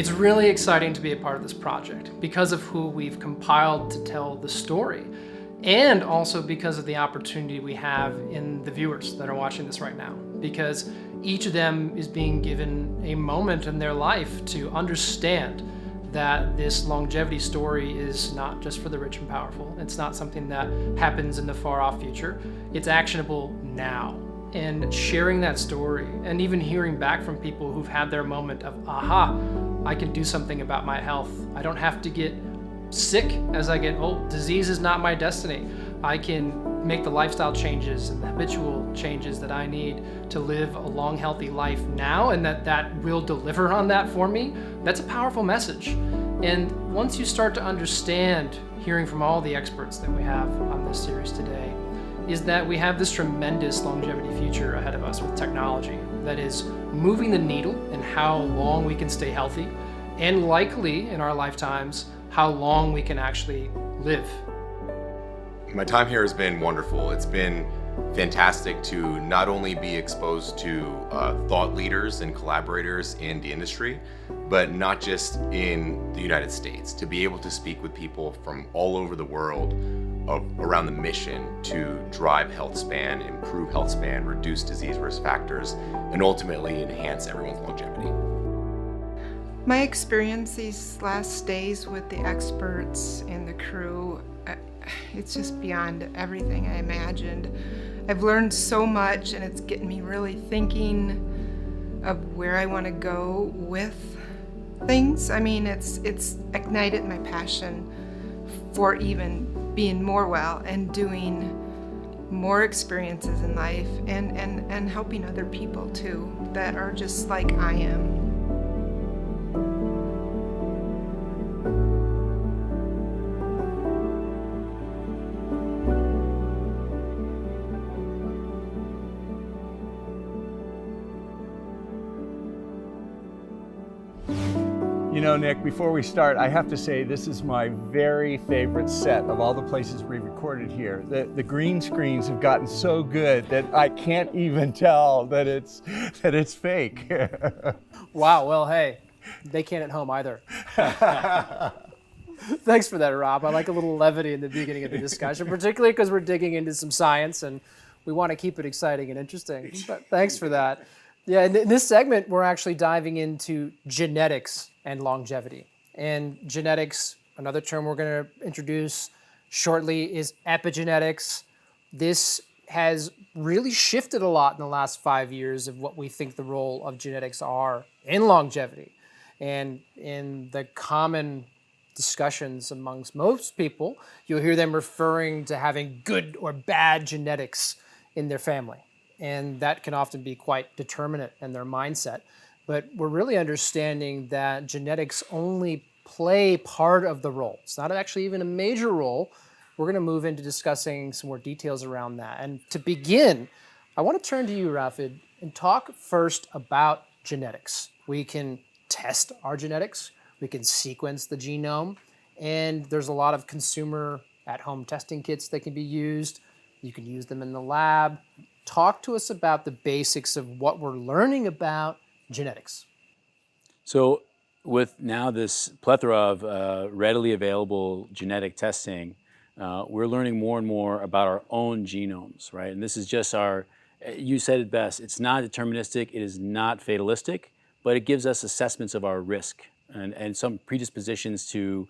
It's really exciting to be a part of this project because of who we've compiled to tell the story, and also because of the opportunity we have in the viewers that are watching this right now, because each of them is being given a moment in their life to understand that this longevity story is not just for the rich and powerful. It's not something that happens in the far off future. It's actionable now. And sharing that story and even hearing back from people who've had their moment of, aha, I can do something about my health. I don't have to get sick as I get old. Disease is not my destiny. I can make the lifestyle changes and the habitual changes that I need to live a long, healthy life now, and that will deliver on that for me. That's a powerful message. And once you start to understand, hearing from all the experts that we have on this series today, is that we have this tremendous longevity future ahead of us with technology that is moving the needle in how long we can stay healthy, and likely in our lifetimes, how long we can actually live. My time here has been wonderful. It's been fantastic to not only be exposed to thought leaders and collaborators in the industry, but not just in the United States, to be able to speak with people from all over the world around the mission to drive health span, improve health span, reduce disease risk factors, and ultimately enhance everyone's longevity. My experience these last days with the experts and the crew, it's just beyond everything I imagined. I've learned so much, and it's getting me really thinking of where I want to go with things. I mean, it's ignited my passion for even being more well and doing more experiences in life, and helping other people too that are just like I am. You know, Nick, before we start, I have to say this is my very favorite set of all the places we recorded here. The green screens have gotten so good that I can't even tell that it's fake. Wow, well, hey, they can't at home either. Thanks for that, Rob. I like a little levity in the beginning of the discussion, particularly because we're digging into some science and we want to keep it exciting and interesting. But thanks for that. Yeah, in this segment, we're actually diving into genetics and longevity. And genetics, another term we're going to introduce shortly, is epigenetics. This has really shifted a lot in the last 5 years of what we think the role of genetics are in longevity. And in the common discussions amongst most people, you'll hear them referring to having good or bad genetics in their family. And that can often be quite determinate in their mindset. But we're really understanding that genetics only play part of the role. It's not actually even a major role. We're going to move into discussing some more details around that. And to begin, I want to turn to you, Rafid, and talk first about genetics. We can test our genetics. We can sequence the genome. And there's a lot of consumer at-home testing kits that can be used. You can use them in the lab. Talk to us about the basics of what we're learning about genetics. So with now this plethora of readily available genetic testing, we're learning more and more about our own genomes, right? And this is just you said it best, it's not deterministic, it is not fatalistic, but it gives us assessments of our risk and some predispositions to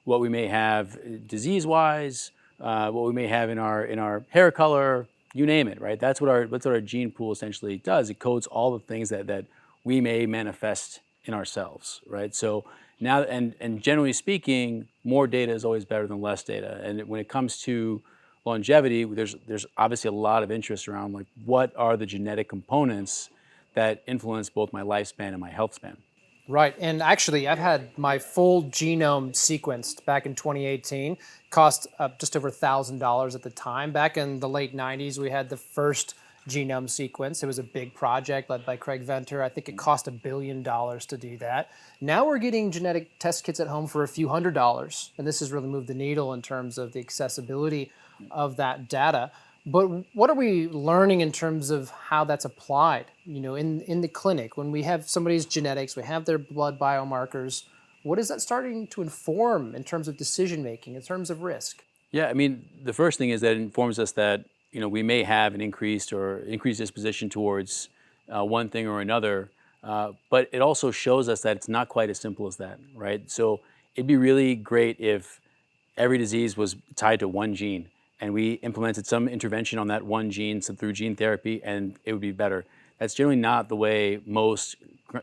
what we may have disease-wise, what we may have in our hair color, you name it, right? That's what our gene pool essentially does. It codes all the things that we may manifest in ourselves, right? So now, and generally speaking, more data is always better than less data. And when it comes to longevity, there's obviously a lot of interest around like what are the genetic components that influence both my lifespan and my health span. Right, and actually I've had my full genome sequenced back in 2018. Cost just over $1,000 at the time. Back in the late 90s, we had the first genome sequence. It was a big project led by Craig Venter. I think it cost $1 billion to do that. Now we're getting genetic test kits at home for a few $100s, and this has really moved the needle in terms of the accessibility of that data. But what are we learning in terms of how that's applied, in the clinic? When we have somebody's genetics, we have their blood biomarkers, what is that starting to inform in terms of decision making, in terms of risk? Yeah, I mean, the first thing is that it informs us that we may have an increased disposition towards one thing or another, but it also shows us that it's not quite as simple as that, right? So it'd be really great if every disease was tied to one gene, and we implemented some intervention on that one gene through gene therapy, and it would be better. That's generally not the way most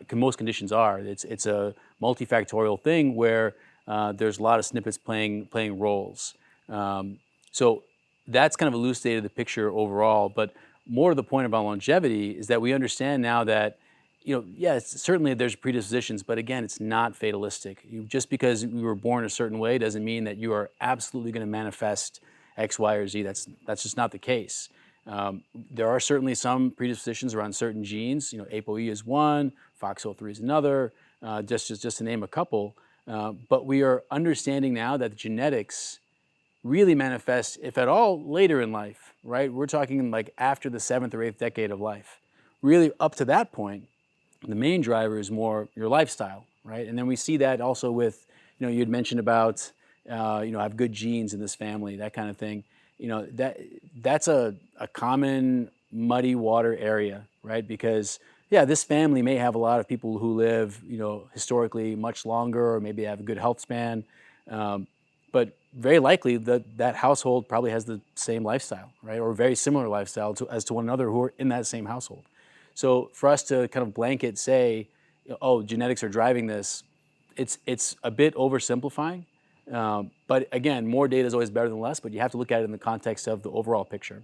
conditions are. It's a multifactorial thing where there's a lot of snippets playing roles. So that's kind of elucidated the picture overall. But more to the point about longevity is that we understand now that, yes, certainly there's predispositions, but again, it's not fatalistic. Just because you were born a certain way doesn't mean that you are absolutely going to manifest X, Y, or Z. That's just not the case. There are certainly some predispositions around certain genes. ApoE is one, FOXO3 is another, just to name a couple. But we are understanding now that the genetics really manifest, if at all, later in life, right? We're talking like after the 7th or 8th decade of life. Really, up to that point, the main driver is more your lifestyle, right? And then we see that also with, you had mentioned about, I have good genes in this family, that kind of thing. That's a common muddy water area, right? Because yeah, this family may have a lot of people who live, historically much longer, or maybe have a good health span, but very likely that household probably has the same lifestyle, right, or very similar lifestyle as to one another who are in that same household. So for us to kind of blanket say, oh, genetics are driving this, it's a bit oversimplifying. But again, more data is always better than less, but you have to look at it in the context of the overall picture.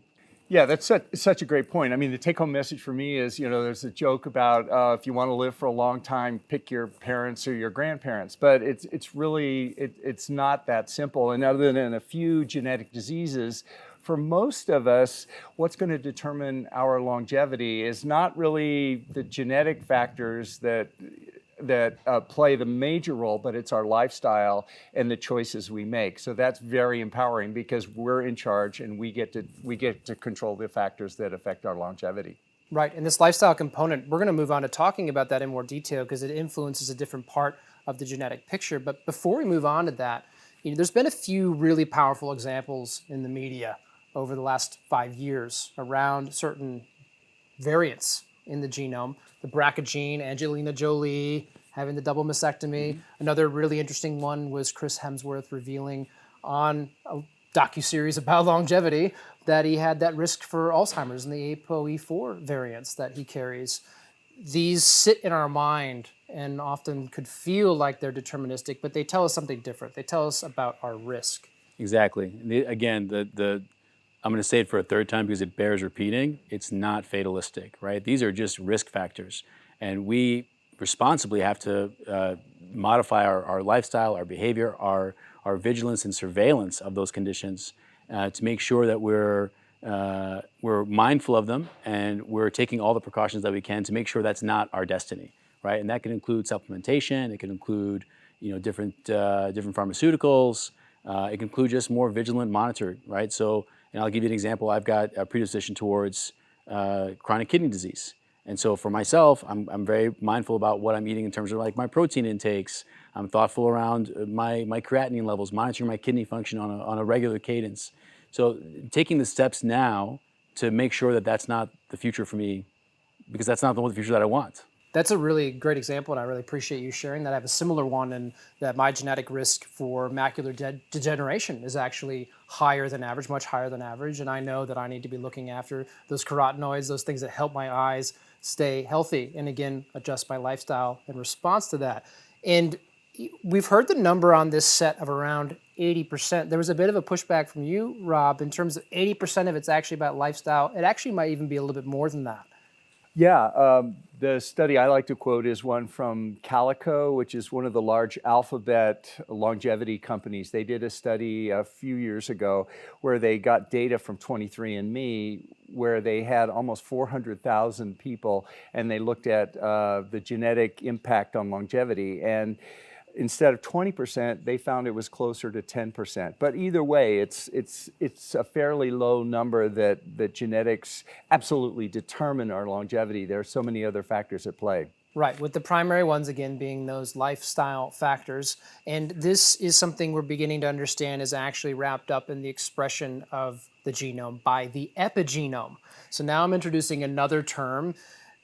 Yeah, that's such a great point. I mean, the take-home message for me is, there's a joke about if you want to live for a long time, pick your parents or your grandparents. But it's really, it's not that simple. And other than a few genetic diseases, for most of us, what's going to determine our longevity is not really the genetic factors that play the major role, but it's our lifestyle and the choices we make. So that's very empowering because we're in charge and we get to control the factors that affect our longevity. Right, and this lifestyle component, we're going to move on to talking about that in more detail because it influences a different part of the genetic picture. But before we move on to that, there's been a few really powerful examples in the media over the last 5 years around certain variants in the genome. The BRCA gene, Angelina Jolie having the double mastectomy. Another really interesting one was Chris Hemsworth revealing on a docuseries about longevity that he had that risk for Alzheimer's and the ApoE4 variants that he carries. These sit in our mind and often could feel like they're deterministic, but they tell us something different. They tell us about our risk. Exactly. Again, I'm going to say it for a third time because it bears repeating. It's not fatalistic, right? These are just risk factors. And we responsibly have to modify our lifestyle, our behavior, our vigilance and surveillance of those conditions to make sure that we're mindful of them and we're taking all the precautions that we can to make sure that's not our destiny, right? And that can include supplementation. It can include, different pharmaceuticals. It can include just more vigilant monitoring, right? So, and I'll give you an example. I've got a predisposition towards chronic kidney disease. And so for myself, I'm very mindful about what I'm eating in terms of like my protein intakes. I'm thoughtful around my creatinine levels, monitoring my kidney function on a regular cadence. So taking the steps now to make sure that that's not the future for me, because that's not the future that I want. That's a really great example, and I really appreciate you sharing that. I have a similar one in that my genetic risk for macular degeneration is actually higher than average, much higher than average, and I know that I need to be looking after those carotenoids, those things that help my eyes stay healthy, and again, adjust my lifestyle in response to that. And we've heard the number on this set of around 80%. There was a bit of a pushback from you, Rob, in terms of 80% of it's actually about lifestyle. It actually might even be a little bit more than that. Yeah, the study I like to quote is one from Calico, which is one of the large alphabet longevity companies. They did a study a few years ago where they got data from 23andMe where they had almost 400,000 people and they looked at the genetic impact on longevity. And instead of 20%, they found it was closer to 10%. But either way, it's a fairly low number that genetics absolutely determine our longevity. There are so many other factors at play. Right, with the primary ones again being those lifestyle factors. And this is something we're beginning to understand is actually wrapped up in the expression of the genome by the epigenome. So now I'm introducing another term,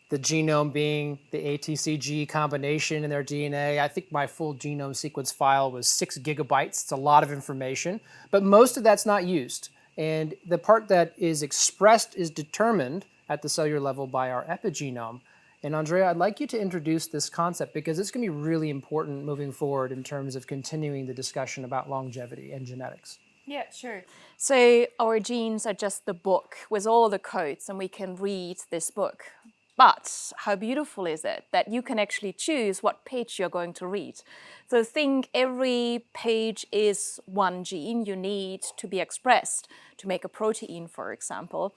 the genome being the ATCG combination in their DNA. I think my full genome sequence file was 6 gigabytes. It's a lot of information, but most of that's not used. And the part that is expressed is determined at the cellular level by our epigenome. And Andrea, I'd like you to introduce this concept because it's going to be really important moving forward in terms of continuing the discussion about longevity and genetics. Yeah, sure. So our genes are just the book with all the codes, and we can read this book. But how beautiful is it that you can actually choose what page you're going to read. So think every page is one gene you need to be expressed to make a protein, for example.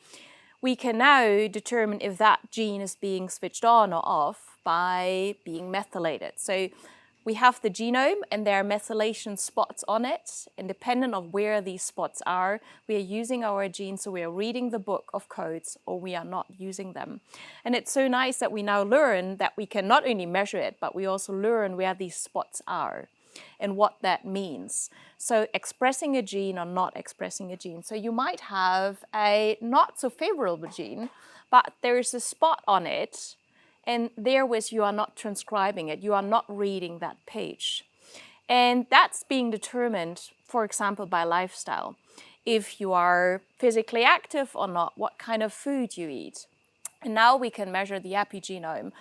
We can now determine if that gene is being switched on or off by being methylated. So we have the genome and there are methylation spots on it. Independent of where these spots are, we are using our genes, so we are reading the book of codes or we are not using them. And it's so nice that we now learn that we can not only measure it, but we also learn where these spots are and what that means. So expressing a gene or not expressing a gene. So you might have a not so favorable gene, but there's a spot on it, and therewith you are not transcribing it, you are not reading that page. And that's being determined, for example, by lifestyle. If you are physically active or not, what kind of food you eat. And now we can measure the epigenome,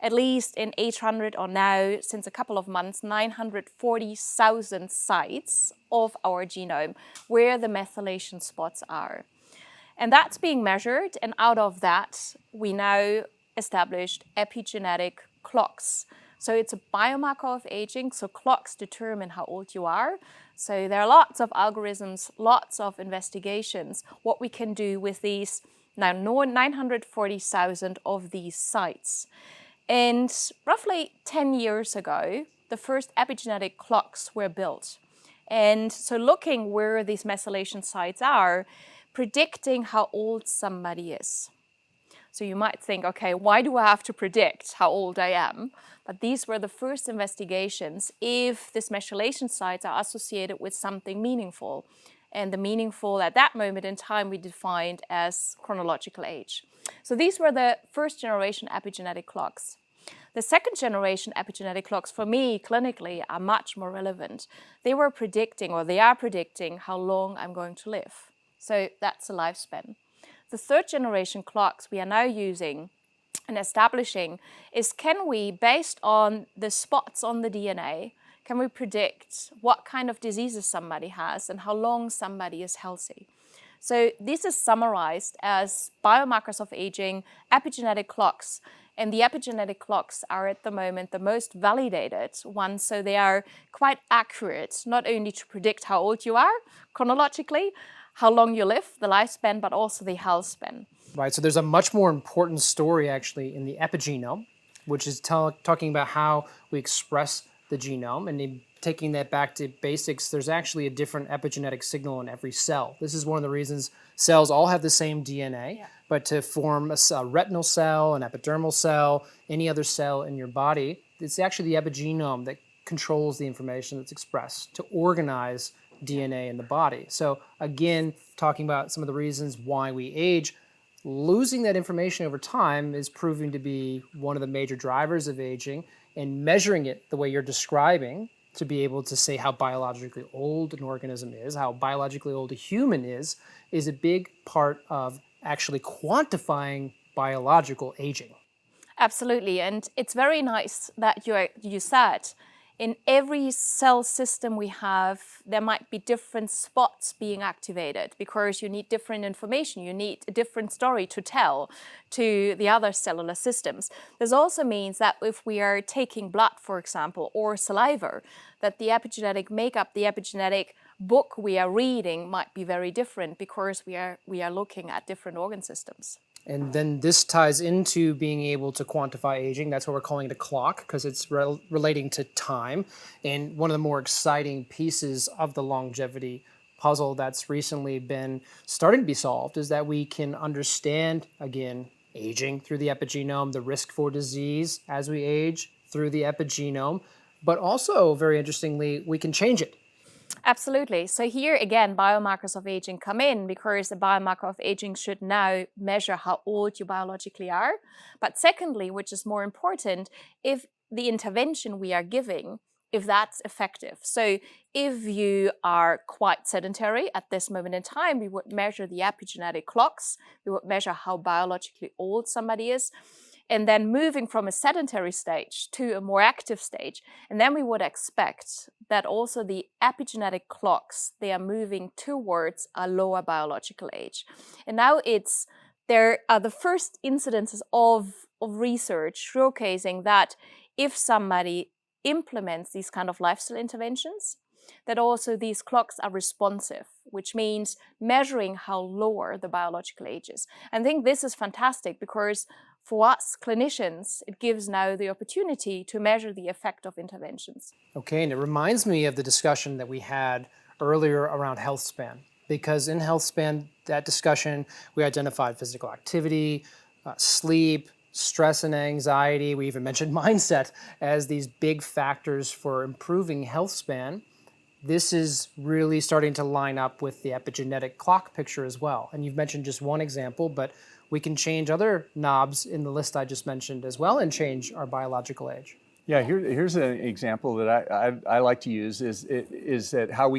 at least in 800 or now, since a couple of months, 940,000 sites of our genome where the methylation spots are. And that's being measured, and out of that, we now established epigenetic clocks. So it's a biomarker of aging, so clocks determine how old you are. So there are lots of algorithms, lots of investigations, what we can do with these now 940,000 of these sites. And roughly 10 years ago, the first epigenetic clocks were built. And so looking where these methylation sites are, predicting how old somebody is. So you might think, okay, why do I have to predict how old I am? But these were the first investigations if these methylation sites are associated with something meaningful. And the meaningful at that moment in time we defined as chronological age. So these were the first generation epigenetic clocks. The second generation epigenetic clocks for me clinically are much more relevant. They were predicting, or they are predicting, how long I'm going to live. So that's a lifespan. The third generation clocks we are now using and establishing is, can we, based on the spots on the DNA, can we predict what kind of diseases somebody has and how long somebody is healthy? So this is summarized as biomarkers of aging, epigenetic clocks, and the epigenetic clocks are at the moment the most validated ones, so they are quite accurate, not only to predict how old you are chronologically, how long you live, the lifespan, but also the health span. Right, so there's a much more important story actually in the epigenome, which is talking about how we express the genome. And in taking that back to basics, there's actually a different epigenetic signal in every cell. This is one of the reasons cells all have the same DNA, but to form a retinal cell, an epidermal cell, any other cell in your body, it's actually the epigenome that controls the information that's expressed to organize DNA in the body. So again, talking about some of the reasons why we age, losing that information over time is proving to be one of the major drivers of aging, and measuring it the way you're describing to be able to say how biologically old an organism is, how biologically old a human is a big part of actually quantifying biological aging. Absolutely, and it's very nice that you said in every cell system we have, there might be different spots being activated because you need different information, you need a different story to tell to the other cellular systems. This also means that if we are taking blood, for example, or saliva, that the epigenetic makeup, the epigenetic book we are reading might be very different because we are looking at different organ systems. And then this ties into being able to quantify aging. That's why we're calling it a clock, because it's relating to time. And one of the more exciting pieces of the longevity puzzle that's recently been starting to be solved is that we can understand, again, aging through the epigenome, the risk for disease as we age through the epigenome, but also, very interestingly, we can change it. Absolutely. So here again, biomarkers of aging come in because a biomarker of aging should now measure how old you biologically are. But secondly, which is more important, if the intervention we are giving, if that's effective. So if you are quite sedentary at this moment in time, we would measure the epigenetic clocks. We would measure how biologically old somebody is. And then moving from a sedentary stage to a more active stage. And then we would expect that also the epigenetic clocks, they are moving towards a lower biological age. And now there are the first incidences of research showcasing that if somebody implements these kind of lifestyle interventions, that also these clocks are responsive, which means measuring how lower the biological age is. And I think this is fantastic because for us clinicians, it gives now the opportunity to measure the effect of interventions. Okay, and it reminds me of the discussion that we had earlier around health span, because in health span, that discussion, we identified physical activity, sleep, stress and anxiety. We even mentioned mindset as these big factors for improving health span. This is really starting to line up with the epigenetic clock picture as well. And you've mentioned just one example, but we can change other knobs in the list I just mentioned as well and change our biological age. Yeah, here's an example that I like to use is that how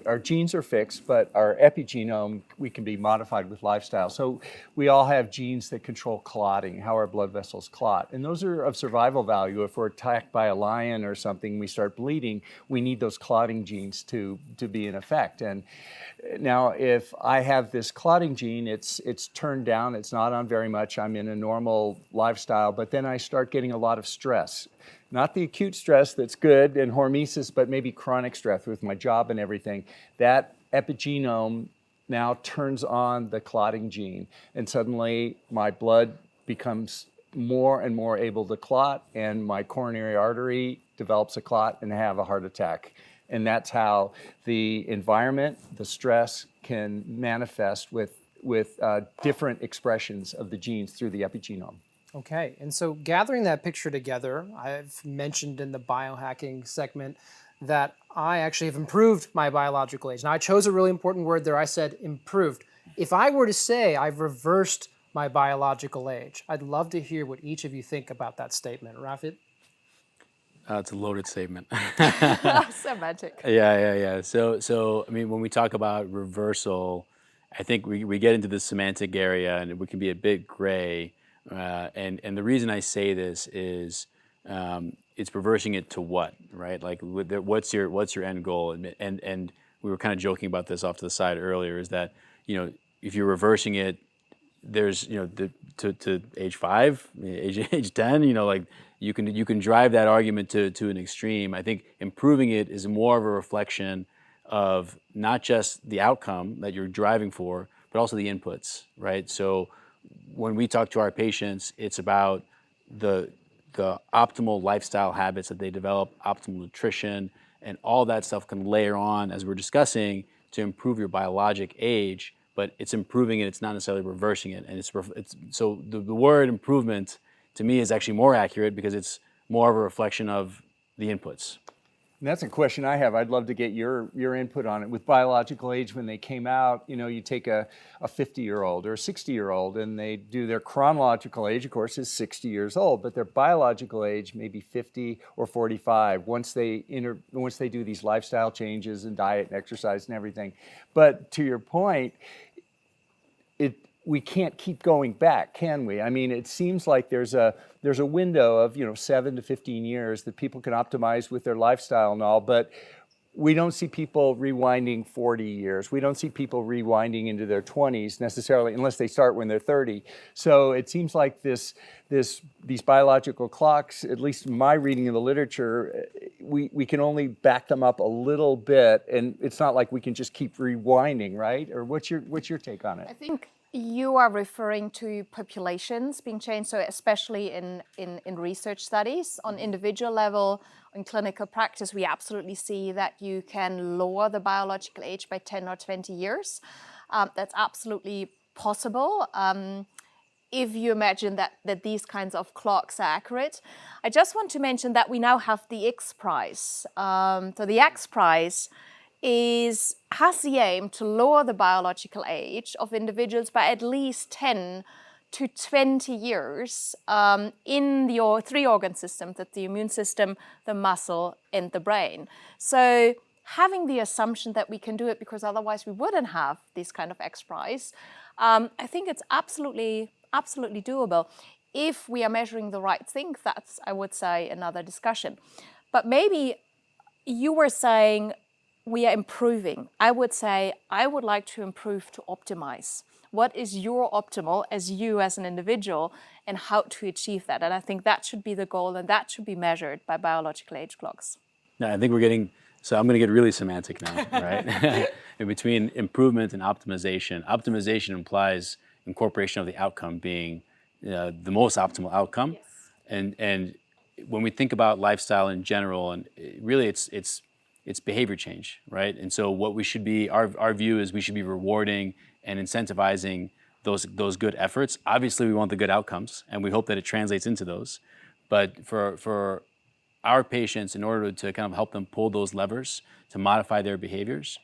our genes are fixed, but our epigenome, we can be modified with lifestyle. So we all have genes that control clotting, how our blood vessels clot. And those are of survival value. If we're attacked by a lion or something, we start bleeding, we need those clotting genes to be in effect. And now if I have this clotting gene, it's turned down, it's not on very much, I'm in a normal lifestyle, but then I start getting a lot of stress. Not the acute stress that's good and hormesis, but maybe chronic stress with my job and everything. That epigenome now turns on the clotting gene, and suddenly my blood becomes more and more able to clot, and my coronary artery develops a clot and I have a heart attack. And that's how the environment, the stress, can manifest with different expressions of the genes through the epigenome. Okay, and so gathering that picture together, I've mentioned in the biohacking segment that I actually have improved my biological age. Now, I chose a really important word there. I said improved. If I were to say I've reversed my biological age, I'd love to hear what each of you think about that statement. Rafid? It's a loaded statement. Semantic. Yeah. So I mean, when we talk about reversal, I think we get into the semantic area and it can be a bit gray. And the reason I say this is it's reversing it to what, right? Like, what's your end goal? And we were kind of joking about this off to the side earlier. Is that if you're reversing it, there's to age 5, age 10, like you can drive that argument to an extreme. I think improving it is more of a reflection of not just the outcome that you're driving for, but also the inputs, right? So when we talk to our patients, it's about the optimal lifestyle habits that they develop, optimal nutrition, and all that stuff can layer on, as we're discussing, to improve your biologic age, but it's improving it, it's not necessarily reversing it. And so the word improvement to me is actually more accurate because it's more of a reflection of the inputs. And that's a question I have. I'd love to get your input on it. With biological age, when they came out, you take a 50-year-old or a 60-year-old and they do their chronological age, of course, is 60 years old, but their biological age may be 50 or 45 once they do these lifestyle changes and diet and exercise and everything. But to your point, we can't keep going back, can we? I mean, it seems like there's a window of 7 to 15 years that people can optimize with their lifestyle and all, but we don't see people rewinding 40 years. We don't see people rewinding into their 20s necessarily, unless they start when they're 30. So it seems like these biological clocks, at least in my reading of the literature, we can only back them up a little bit, and it's not like we can just keep rewinding, right? Or what's your take on it? I think You are referring to populations being changed, so especially in research studies. On individual level, in clinical practice, we absolutely see that you can lower the biological age by 10 or 20 years. That's absolutely possible. If you imagine that these kinds of clocks are accurate. I just want to mention that we now have the X Prize. So the X Prize has the aim to lower the biological age of individuals by at least 10 to 20 years in the three organ systems, that's the immune system, the muscle, and the brain. So having the assumption that we can do it because otherwise we wouldn't have this kind of X Prize, I think it's absolutely doable. If we are measuring the right thing, that's, I would say, another discussion. But maybe you were saying we are improving. I would say I would like to improve to optimize. What is your optimal as you as an individual and how to achieve that? And I think that should be the goal and that should be measured by biological age clocks. No, I think we're getting, so I'm going to get really semantic now, right? In between improvement and optimization. Optimization implies incorporation of the outcome being the most optimal outcome. Yes. And when we think about lifestyle in general, and really it's behavior change, right? And so what we should be, our view is we should be rewarding and incentivizing those good efforts. Obviously, we want the good outcomes, and we hope that it translates into those. But for our patients, in order to kind of help them pull those levers to modify their behaviors,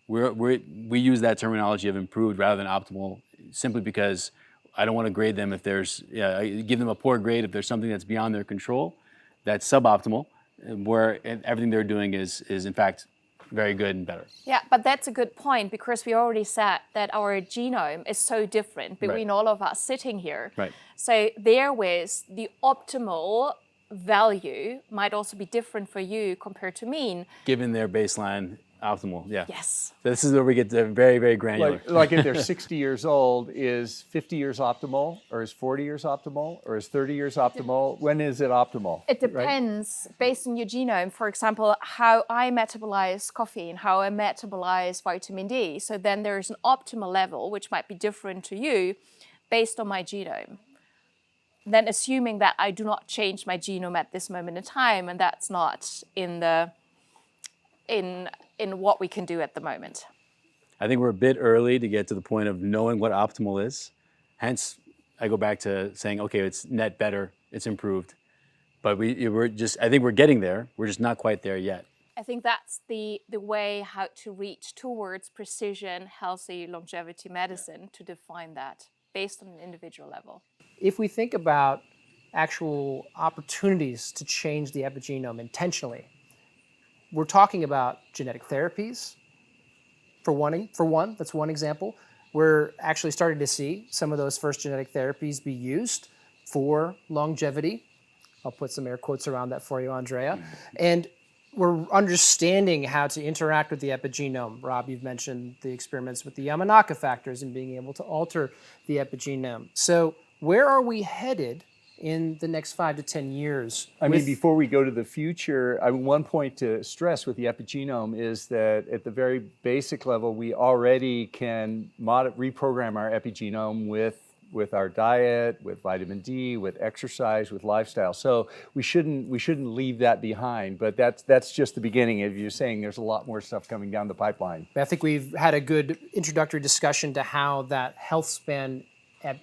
we use that terminology of improved rather than optimal, simply because I don't want to grade them if there's, give them a poor grade if there's something that's beyond their control, that's suboptimal, where everything they're doing is in fact very good and better. Yeah, but that's a good point, because we already said that our genome is so different between all of us sitting here. Right. So therewith, the optimal value might also be different for you compared to mean. Given their baseline optimal, yeah. Yes. So this is where we get to very, very granular. Like if they're 60 years old, is 50 years optimal, or is 40 years optimal, or is 30 years optimal? When is it optimal? It depends, based on your genome. For example, how I metabolize caffeine, how I metabolize vitamin D. So then there's an optimal level, which might be different to you, based on my genome. Then assuming that I do not change my genome at this moment in time, and that's not in what we can do at the moment. I think we're a bit early to get to the point of knowing what optimal is. Hence, I go back to saying, okay, it's net better, it's improved. But I think we're getting there. We're just not quite there yet. I think that's the way how to reach towards precision, healthy longevity medicine, to define that based on an individual level. If we think about actual opportunities to change the epigenome intentionally, we're talking about genetic therapies, for one, that's one example. We're actually starting to see some of those first genetic therapies be used for longevity. I'll put some air quotes around that for you, Andrea. And we're understanding how to interact with the epigenome. Rob, you've mentioned the experiments with the Yamanaka factors and being able to alter the epigenome. So where are we headed in the next 5 to 10 years? I mean, before we go to the future, one point to stress with the epigenome is that at the very basic level, we already can reprogram our epigenome with our diet, with vitamin D, with exercise, with lifestyle. So we shouldn't leave that behind. But that's just the beginning. As you're saying, there's a lot more stuff coming down the pipeline. I think we've had a good introductory discussion to how that health span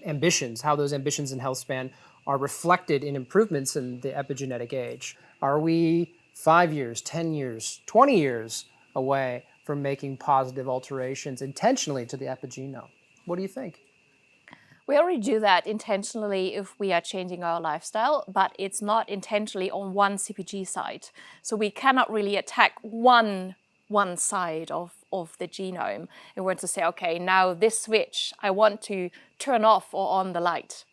ambitions, how those ambitions in health span are reflected in improvements in the epigenetic age. Are we 5 years, 10 years, 20 years away from making positive alterations intentionally to the epigenome? What do you think? We already do that intentionally if we are changing our lifestyle, but it's not intentionally on one CPG site. So we cannot really attack one side of the genome. And we're to say, okay, now this switch, I want to turn off or on the light,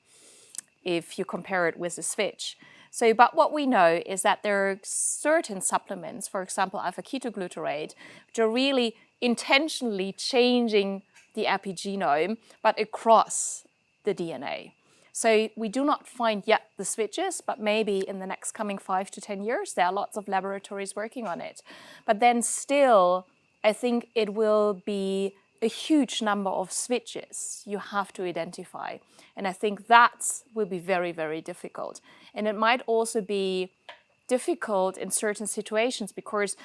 if you compare it with a switch. So, but what we know is that there are certain supplements, for example, alpha-ketoglutarate, which are really intentionally changing the epigenome, but across the DNA. So we do not find yet the switches, but maybe in the next coming 5 to 10 years, there are lots of laboratories working on it. But then still, I think it will be a huge number of switches you have to identify. And I think that will be very, very difficult. And it might also be difficult in certain situations because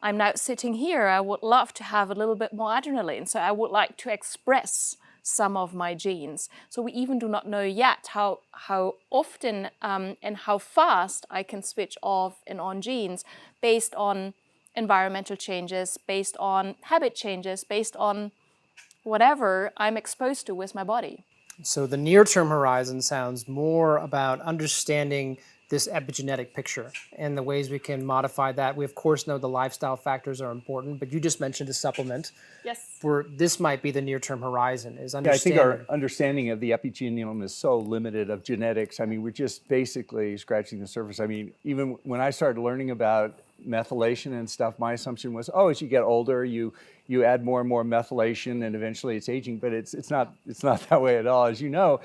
I'm now sitting here. I would love to have a little bit more adrenaline. So I would like to express some of my genes. So we even do not know yet how often and how fast I can switch off and on genes based on environmental changes, based on habit changes, based on whatever I'm exposed to with my body. So the near-term horizon sounds more about understanding this epigenetic picture and the ways we can modify that. We of course know the lifestyle factors are important, but you just mentioned a supplement. Yes. Where this might be the near-term horizon is Yeah, I understanding. think our understanding of the epigenome is so limited of genetics. I mean, we're just basically scratching the surface. I mean, even when I started learning about methylation and stuff, my assumption was, oh, as you get older, you add more and more methylation, and eventually it's aging. But it's not that way at all. As you know,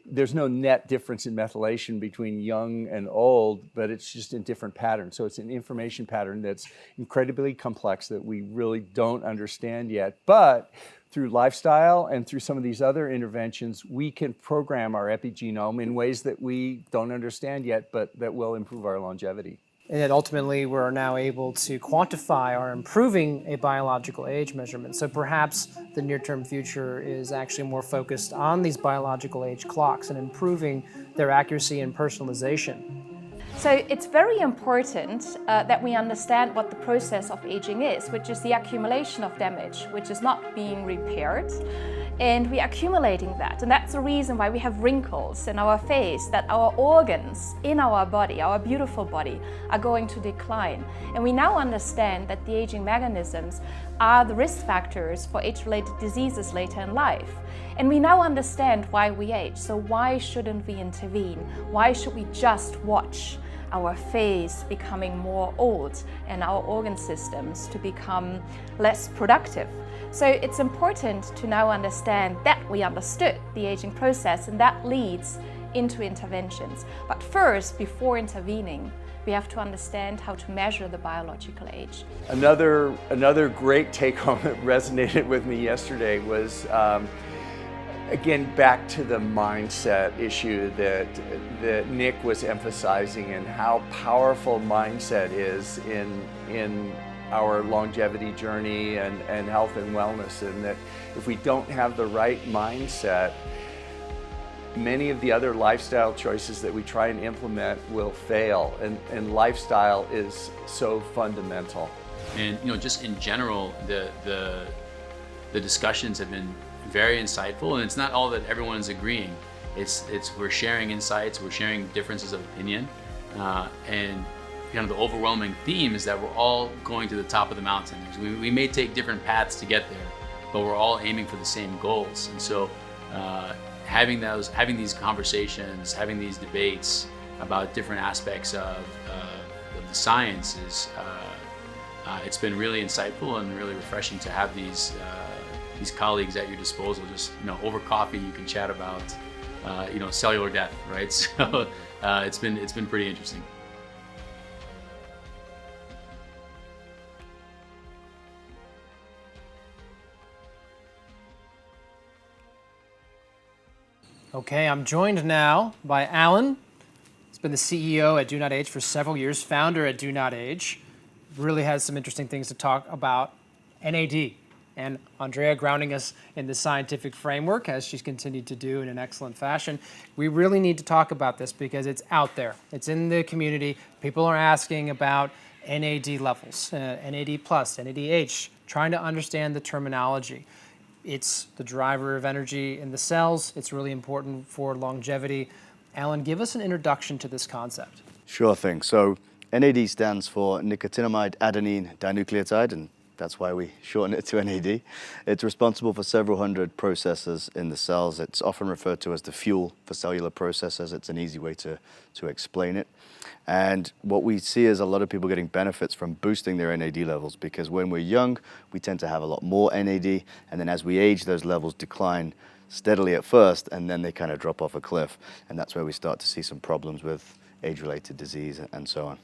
there's no net difference in methylation between young and old, but it's just in different patterns. So it's an information pattern that's incredibly complex that we really don't understand yet. But through lifestyle and through some of these other interventions, we can program our epigenome in ways that we don't understand yet, but that will improve our longevity. And that ultimately we're now able to quantify or improving a biological age measurement. So perhaps the near-term future is actually more focused on these biological age clocks and improving their accuracy and personalization. So it's very important that we understand what the process of aging is, which is the accumulation of damage, which is not being repaired. And we're accumulating that. And that's the reason why we have wrinkles in our face, that our organs in our body, our beautiful body, are going to decline. And we now understand that the aging mechanisms are the risk factors for age-related diseases later in life. And we now understand why we age. So why shouldn't we intervene? Why should we just watch our face becoming more old and our organ systems to become less productive? So it's important to now understand that we understood the aging process, and that leads into interventions. But first, before intervening, we have to understand how to measure the biological age. Another great take home that resonated with me yesterday was again, back to the mindset issue that Nick was emphasizing, and how powerful mindset is in our longevity journey and health and wellness, and that if we don't have the right mindset, many of the other lifestyle choices that we try and implement will fail, and lifestyle is so fundamental. And just in general, the discussions have been very insightful, and it's not all that everyone is agreeing. It's we're sharing insights, we're sharing differences of opinion, and kind of the overwhelming theme is that we're all going to the top of the mountain. We may take different paths to get there, but we're all aiming for the same goals. And so having these conversations, having these debates about different aspects of the science is it's been really insightful and really refreshing to have these colleagues at your disposal. Just over coffee you can chat about cellular death, right? So it's been pretty interesting. Okay, I'm joined now by Alan. He's been the CEO at Do Not Age for several years, founder at Do Not Age. Really has some interesting things to talk about NAD. And Andrea grounding us in the scientific framework, as she's continued to do in an excellent fashion. We really need to talk about this because it's out there. It's in the community. People are asking about NAD levels, NAD+, NADH, trying to understand the terminology. It's the driver of energy in the cells. It's really important for longevity. Alan, give us an introduction to this concept. Sure thing. So NAD stands for nicotinamide adenine dinucleotide, and that's why we shorten it to NAD. It's responsible for several hundred processes in the cells. It's often referred to as the fuel for cellular processes. It's an easy way to explain it. And what we see is a lot of people getting benefits from boosting their NAD levels, because when we're young, we tend to have a lot more NAD, and then as we age, those levels decline steadily at first, and then they kind of drop off a cliff. And that's where we start to see some problems with age-related disease and so on.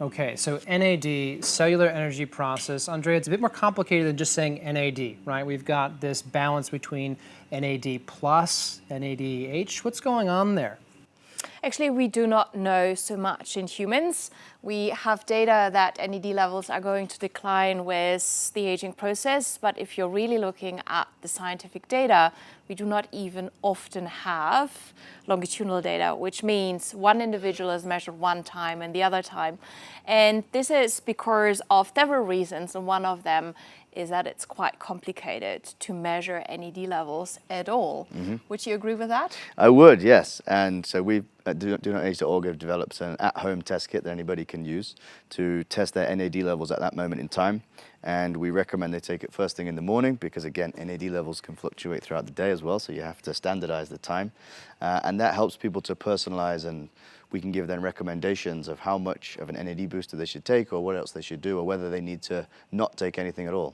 Okay, so NAD, cellular energy process. Andrea, it's a bit more complicated than just saying NAD, right? We've got this balance between NAD plus, NADH. What's going on there? Actually, we do not know so much in humans. We have data that NAD levels are going to decline with the aging process, but if you're really looking at the scientific data, we do not even often have longitudinal data, which means one individual is measured one time and the other time. And this is because of several reasons, and one of them is that it's quite complicated to measure NAD levels at all. Would you agree with that? I would, yes. And so we at Do Not Age.org have developed an at-home test kit that anybody can use to test their NAD levels at that moment in time. And we recommend they take it first thing in the morning because, again, NAD levels can fluctuate throughout the day as well, so you have to standardize the time. And that helps people to personalize, and we can give them recommendations of how much of an NAD booster they should take or what else they should do or whether they need to not take anything at all.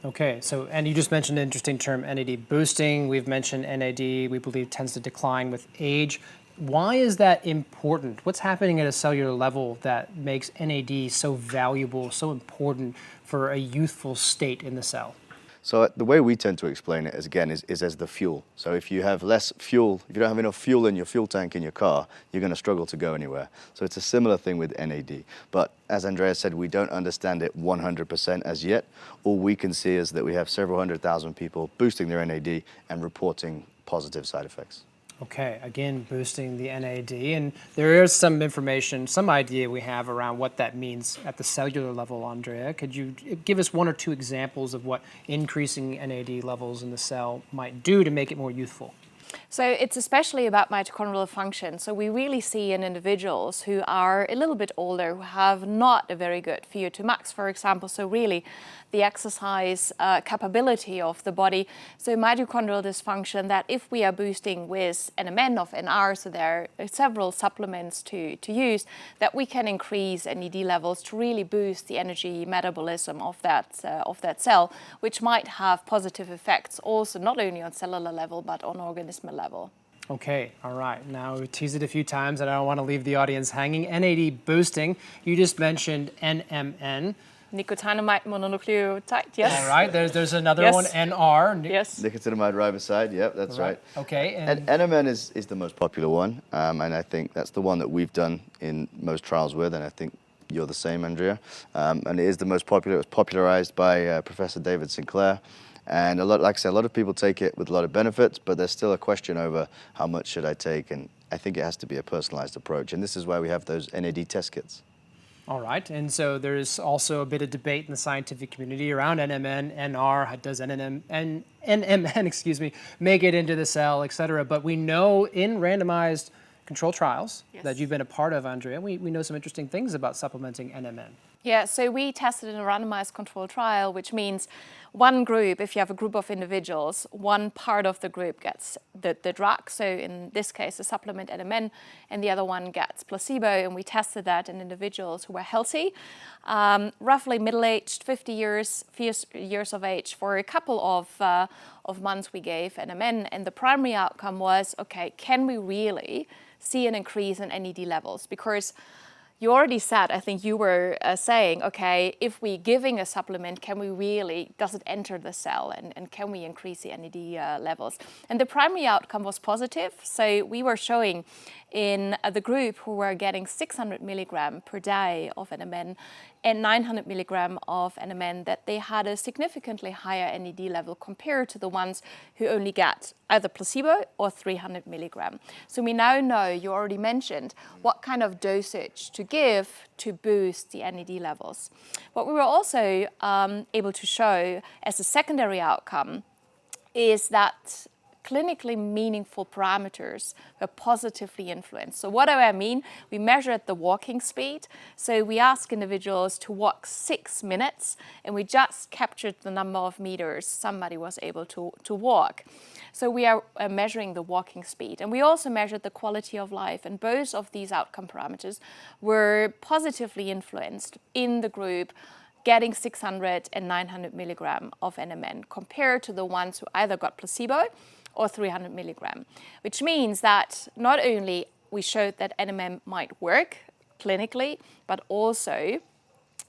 Okay, so, and you just mentioned an interesting term, NAD boosting. We've mentioned NAD, we believe, tends to decline with age. Why is that important? What's happening at a cellular level that makes NAD so valuable, so important for a youthful state in the cell? So the way we tend to explain it is, again, is as the fuel. So if you have less fuel, if you don't have enough fuel in your fuel tank in your car, you're going to struggle to go anywhere. So it's a similar thing with NAD. But as Andrea said, we don't understand it 100% as yet. All we can see is that we have several 100,000 people boosting their NAD and reporting positive side effects. Okay, again, boosting the NAD, and there is some information, some idea we have around what that means at the cellular level, Andrea. Could you give us one or two examples of what increasing NAD levels in the cell might do to make it more youthful? So it's especially about mitochondrial function. So we really see in individuals who are a little bit older, who have not a very good VO2 max, for example. So really the exercise capability of the body. So mitochondrial dysfunction, that if we are boosting with NMN of NR, so there are several supplements to use, that we can increase NAD levels to really boost the energy metabolism of that cell, which might have positive effects also not only on cellular level, but on organismal level. Okay, all right. Now, we teased it a few times, and I don't want to leave the audience hanging. NAD boosting, you just mentioned NMN. Nicotinamide mononucleotide, yes. All right, there's another Yes. one, NR. Yes. Nicotinamide riboside, yep, that's right. Okay. And NMN is the most popular one, and I think that's the one that we've done in most trials with, and I think you're the same, Andrea. And it is the most popular. It was popularized by Professor David Sinclair. And like I said, a lot of people take it with a lot of benefits, but there's still a question over how much should I take, and I think it has to be a personalized approach, and this is why we have those NAD test kits. All right, and so there's also a bit of debate in the scientific community around NMN, NR, does NMN, make it into the cell, et cetera. But we know in randomized control trials that you've been a part of, Andrea, we know some interesting things about supplementing NMN. Yeah, so we tested in a randomized control trial, which means one group, if you have a group of individuals, one part of the group gets the drug, so in this case the supplement NMN, and the other one gets placebo, and we tested that in individuals who were healthy, roughly middle-aged, 50 years of age. For a couple of months we gave NMN, and the primary outcome was, okay, can we really see an increase in NAD levels? Because you already said, I think you were saying, okay, if we're giving a supplement, does it enter the cell, and can we increase the NAD levels? And the primary outcome was positive. So we were showing in the group who were getting 600 milligram per day of NMN and 900 milligram of NMN that they had a significantly higher NAD level compared to the ones who only get either placebo or 300 milligram. So we now know, you already mentioned, what kind of dosage to give to boost the NAD levels. What we were also able to show as a secondary outcome is that clinically meaningful parameters were positively influenced. So what do I mean? We measured the walking speed. So we asked individuals to walk 6 minutes, and we just captured the number of meters somebody was able to walk. So we are measuring the walking speed. And we also measured the quality of life. And both of these outcome parameters were positively influenced in the group getting 600 and 900 milligram of NMN compared to the ones who either got placebo or 300 milligram, which means that not only we showed that NMN might work clinically, but also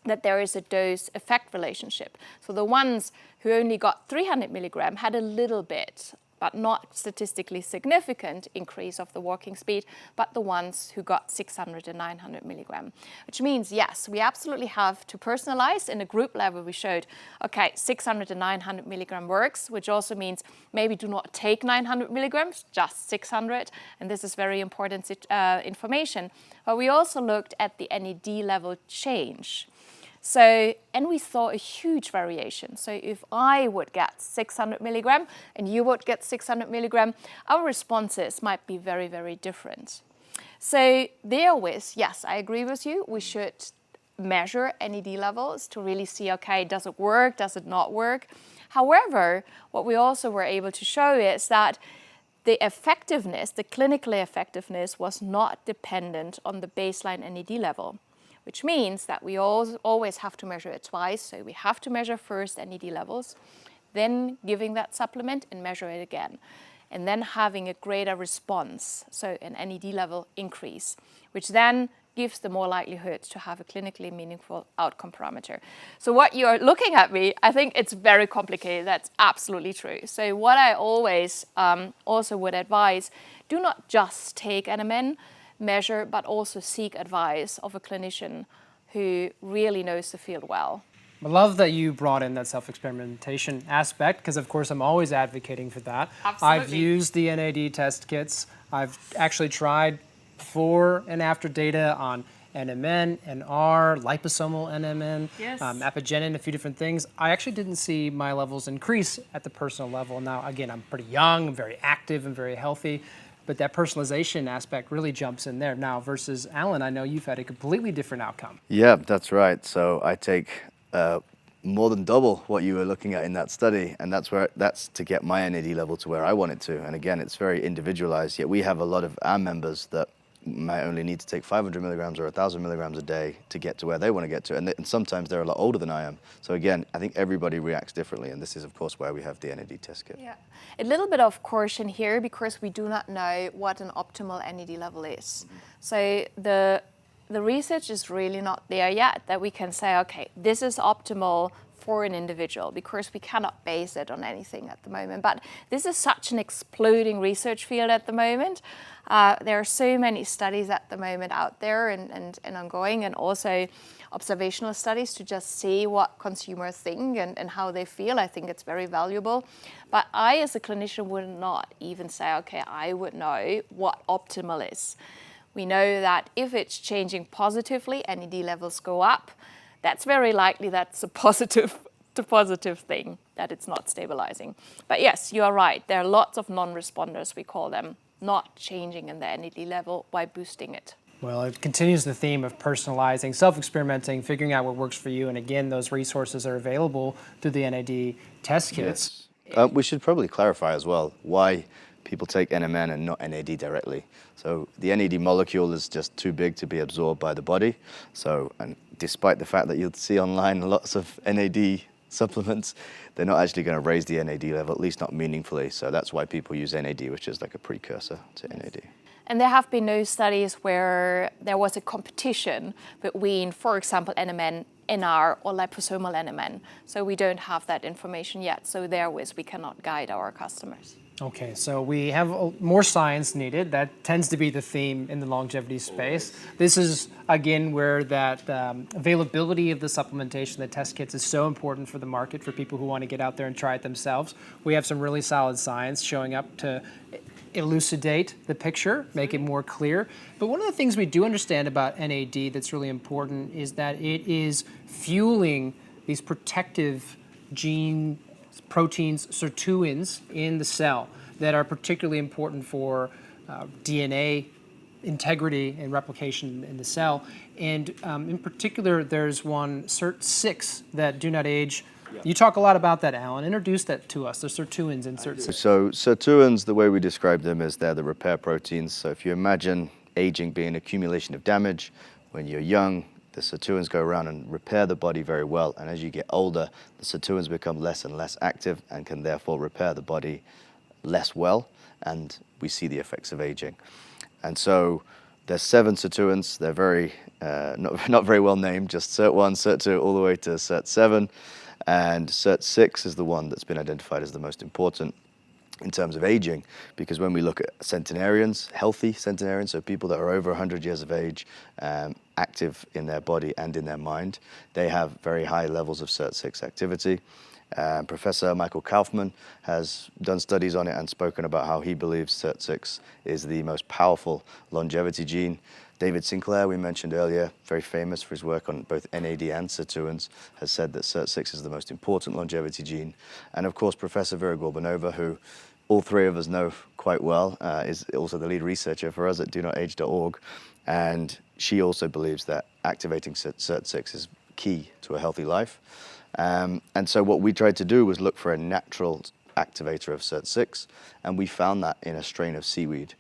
that there is a dose-effect relationship. So the ones who only got 300 milligram had a little bit, but not statistically significant increase of the walking speed, but the ones who got 600 and 900 milligram. Which means, yes, we absolutely have to personalize. In a group level, we showed, okay, 600 and 900 milligram works, which also means maybe do not take 900 milligrams, just 600. And this is very important information. But we also looked at the NAD level change. So, and we saw a huge variation. So if I would get 600 milligram and you would get 600 milligram, our responses might be very, very different. So therewith, yes, I agree with you. We should measure NAD levels to really see, okay, does it work? Does it not work? However, what we also were able to show is that the effectiveness, the clinical effectiveness, was not dependent on the baseline NAD level, which means that we always have to measure it twice. So we have to measure first NAD levels, then giving that supplement and measure it again, and then having a greater response, so an NAD level increase, which then gives the more likelihood to have a clinically meaningful outcome parameter. So what you're looking at me, I think it's very complicated. That's absolutely true. So what I always also would advise, do not just take NMN, measure, but also seek advice of a clinician who really knows the field well. I love that you brought in that self-experimentation aspect, because of course I'm always advocating for that. Absolutely. I've used the NAD test kits. I've actually tried before and after data on NMN, NR, liposomal NMN, Yes. Epigenetic, a few different things. I actually didn't see my levels increase at the personal level. Now, again, I'm pretty young, I'm very active, and very healthy. But that personalization aspect really jumps in there. Now, versus Alan, I know you've had a completely different outcome. Yeah, that's right. So I take more than double what you were looking at in that study, and that's to get my NAD level to where I want it to. And again, it's very individualized. Yet we have a lot of our members that might only need to take 500 milligrams or 1,000 milligrams a day to get to where they want to get to. And sometimes they're a lot older than I am. So again, I think everybody reacts differently. And this is, of course, why we have the NAD test kit. Yeah, a little bit of caution here because we do not know what an optimal NAD level is. So the research is really not there yet that we can say, okay, this is optimal for an individual, because we cannot base it on anything at the moment. But this is such an exploding research field at the moment. There are so many studies at the moment out there and ongoing, and also observational studies to just see what consumers think and how they feel. I think it's very valuable. But I, as a clinician, would not even say, okay, I would know what optimal is. We know that if it's changing positively, NAD levels go up. That's very likely that's a positive thing, that it's not stabilizing. But yes, you are right. There are lots of non-responders, we call them, not changing in the NAD level by boosting it. Well, it continues the theme of personalizing, self-experimenting, figuring out what works for you. And again, those resources are available through the NAD test kits. Yes. We should probably clarify as well why people take NMN and not NAD directly. So the NAD molecule is just too big to be absorbed by the body. So, and despite the fact that you'll see online lots of NAD supplements, they're not actually going to raise the NAD level, at least not meaningfully. So that's why people use NAD, which is like a precursor to NAD. And there have been no studies where there was a competition between, for example, NMN, NR, or liposomal NMN. So we don't have that information yet. So therewith, we cannot guide our customers. Okay, so we have more science needed. That tends to be the theme in the longevity space. This is, again, where that availability of the supplementation, the test kits, is so important for the market, for people who want to get out there and try it themselves. We have some really solid science showing up to elucidate the picture, make it more clear. But one of the things we do understand about NAD that's really important is that it is fueling these protective gene proteins, SIRTuins, in the cell that are particularly important for DNA integrity and replication in the cell. And in particular, there's one, SIRT6, that do not age. Yeah. You talk a lot about that, Alan. Introduce that to us, the SIRTuins and SIRT6. So SIRTuins, the way we describe them is they're the repair proteins. So if you imagine aging being an accumulation of damage, when you're young, the SIRTuins go around and repair the body very well. And as you get older, the SIRTuins become less and less active and can therefore repair the body less well. And we see the effects of aging. And so There's 7 SIRTuins. They're very not very well named, just SIRT1, SIRT2, all the way to SIRT7. And SIRT6 is the one that's been identified as the most important in terms of aging, because when we look at centenarians, healthy centenarians, so people that are over 100 years of age, active in their body and in their mind, they have very high levels of SIRT6 activity. Professor Michael Kaufman has done studies on it and spoken about how he believes SIRT6 is the most powerful longevity gene. David Sinclair, we mentioned earlier, very famous for his work on both NAD and SIRTuins, has said that SIRT6 is the most important longevity gene. And of course, Professor Vera Gorbanova, who all 3 of us know quite well, is also the lead researcher for us at donotage.org. And she also believes that activating SIRT6 is key to a healthy life. And so what we tried to do was look for a natural activator of SIRT6, and we found that in a strain of seaweed.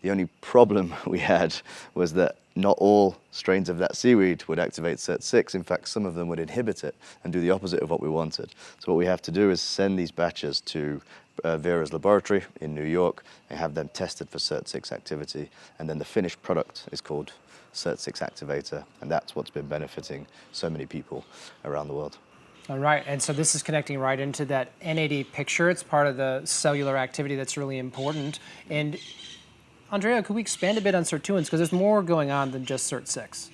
The only problem we had was that not all strains of that seaweed would activate SIRT6. In fact, some of them would inhibit it and do the opposite of what we wanted. So what we have to do is send these batches to Vera's laboratory in New York and have them tested for SIRT6 activity. And then the finished product is called SIRT6 activator. And that's what's been benefiting so many people around the world. All right, and so this is connecting right into that NAD picture. It's part of the cellular activity that's really important. And Andrea, could we expand a bit on SIRTuins? Because there's more going on than just SIRT6.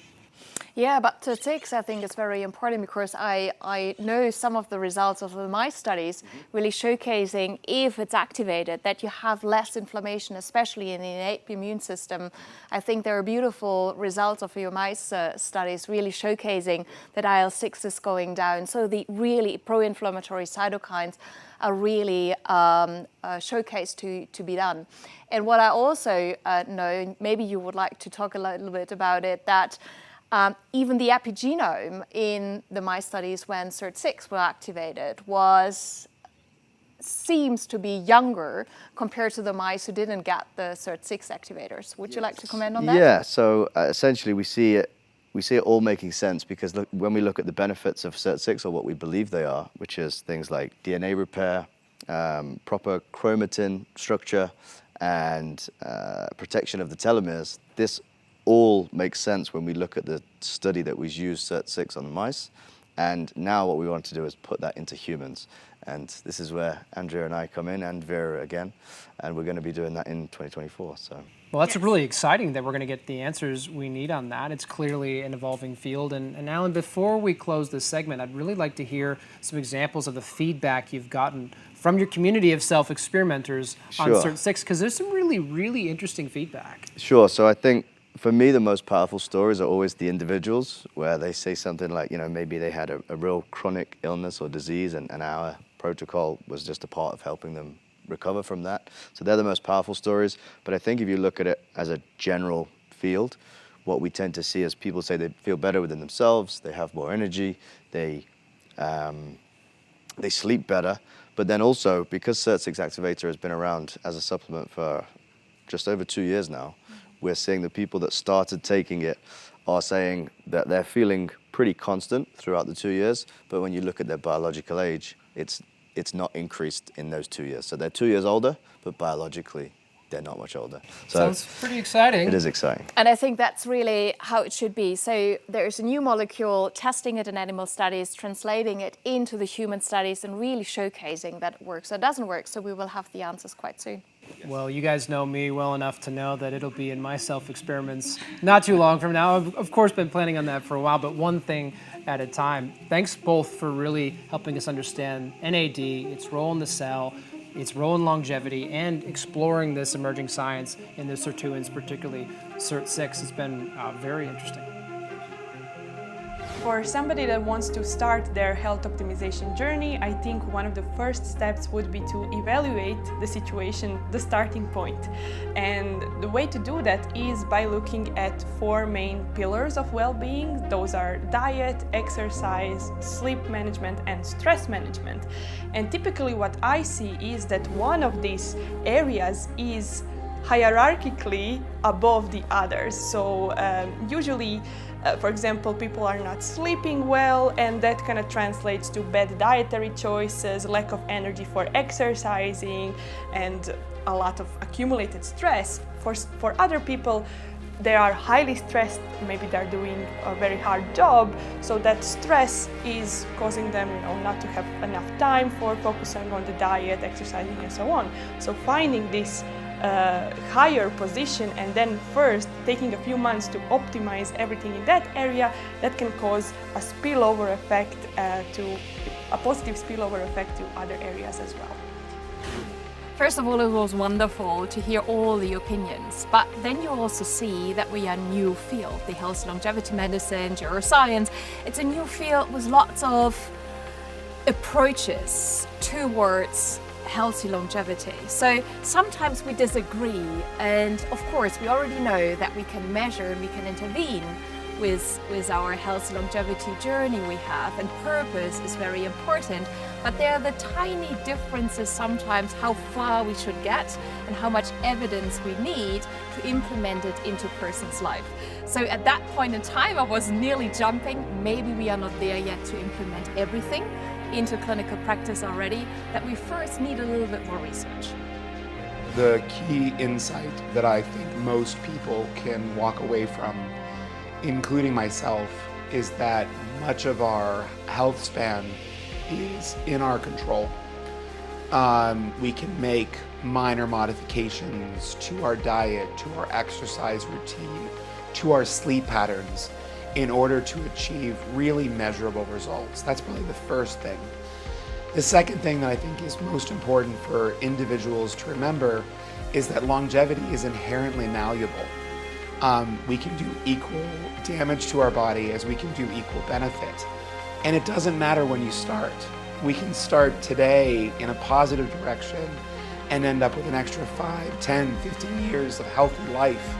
Yeah, but SIRT6 I think is very important because I know some of the results of the mice studies really showcasing if it's activated that you have less inflammation, especially in the innate immune system. I think there are beautiful results of your mice studies really showcasing that IL-6 is going down. So the really pro-inflammatory cytokines are really showcased to be done. And what I also know, maybe you would like to talk a little bit about it, that even the epigenome in the mice studies when SIRT6 were activated seems to be younger compared to the mice who didn't get the SIRT6 activators. Would you like to comment on that? Yeah, so essentially we see it all making sense because when we look at the benefits of SIRT6 or what we believe they are, which is things like DNA repair, proper chromatin structure, and protection of the telomeres, this all makes sense when we look at the study that was used SIRT6 on the mice. And now what we want to do is put that into humans. And this is where Andrea and I come in, and Vera again. And we're going to be doing that in 2024. So. Well, that's really exciting that we're going to get the answers we need on that. It's clearly an evolving field. And Alan, before we close this segment, I'd really like to hear some examples of the feedback you've gotten from your community of self-experimenters on SIRT6, because there's some really, really interesting feedback. Sure. So I think for me, the most powerful stories are always the individuals where they say something like, maybe they had a real chronic illness or disease and our protocol was just a part of helping them recover from that. So they're the most powerful stories. But I think if you look at it as a general field, what we tend to see is people say they feel better within themselves, they have more energy, they sleep better. But then also, because SIRT6 activator has been around as a supplement for just over 2 years now, we're seeing the people that started taking it are saying that they're feeling pretty constant throughout the 2 years, but when you look at their biological age, it's not increased in those 2 years. So they're 2 years older, but biologically, they're not much older. So sounds pretty exciting. It is exciting. And I think that's really how it should be. So there's a new molecule, testing it in animal studies, translating it into the human studies, and really showcasing that it works or doesn't work. So we will have the answers quite soon. Well, you guys know me well enough to know that it'll be in my self-experiments not too long from now. I've, of course, been planning on that for a while, but one thing at a time. Thanks both for really helping us understand NAD, its role in the cell, its role in longevity, and exploring this emerging science in the SIRTuins, particularly SIRT6. It's been very interesting. For somebody that wants to start their health optimization journey, I think one of the first steps would be to evaluate the situation, the starting point. And the way to do that is by looking at 4 main pillars of well-being. Those are diet, exercise, sleep management, and stress management. And typically what I see is that one of these areas is hierarchically above the others. So usually, for example, people are not sleeping well, and that kind of translates to bad dietary choices, lack of energy for exercising, and a lot of accumulated stress. For other people, they are highly stressed, maybe they're doing a very hard job, so that stress is causing them, not to have enough time for focusing on the diet, exercising, and so on. So finding this higher position and then first taking a few months to optimize everything in that area, that can cause a spillover effect a positive spillover effect to other areas as well. First of all, it was wonderful to hear all the opinions, but then you also see that we are a new field, the health longevity medicine, neuroscience. It's a new field with lots of approaches towards healthy longevity. So sometimes we disagree, and of course we already know that we can measure and we can intervene with our health longevity journey we have, and purpose is very important, but there are the tiny differences sometimes how far we should get and how much evidence we need to implement it into a person's life. So at that point in time I was nearly jumping, maybe we are not there yet to implement everything into clinical practice already, that we first need a little bit more research. The key insight that I think most people can walk away from, including myself, is that much of our health span is in our control. We can make minor modifications to our diet, to our exercise routine, to our sleep patterns in order to achieve really measurable results. That's probably the first thing. The second thing that I think is most important for individuals to remember is that longevity is inherently malleable. We can do equal damage to our body as we can do equal benefit. And it doesn't matter when you start. We can start today in a positive direction and end up with an extra 5, 10, 15 years of healthy life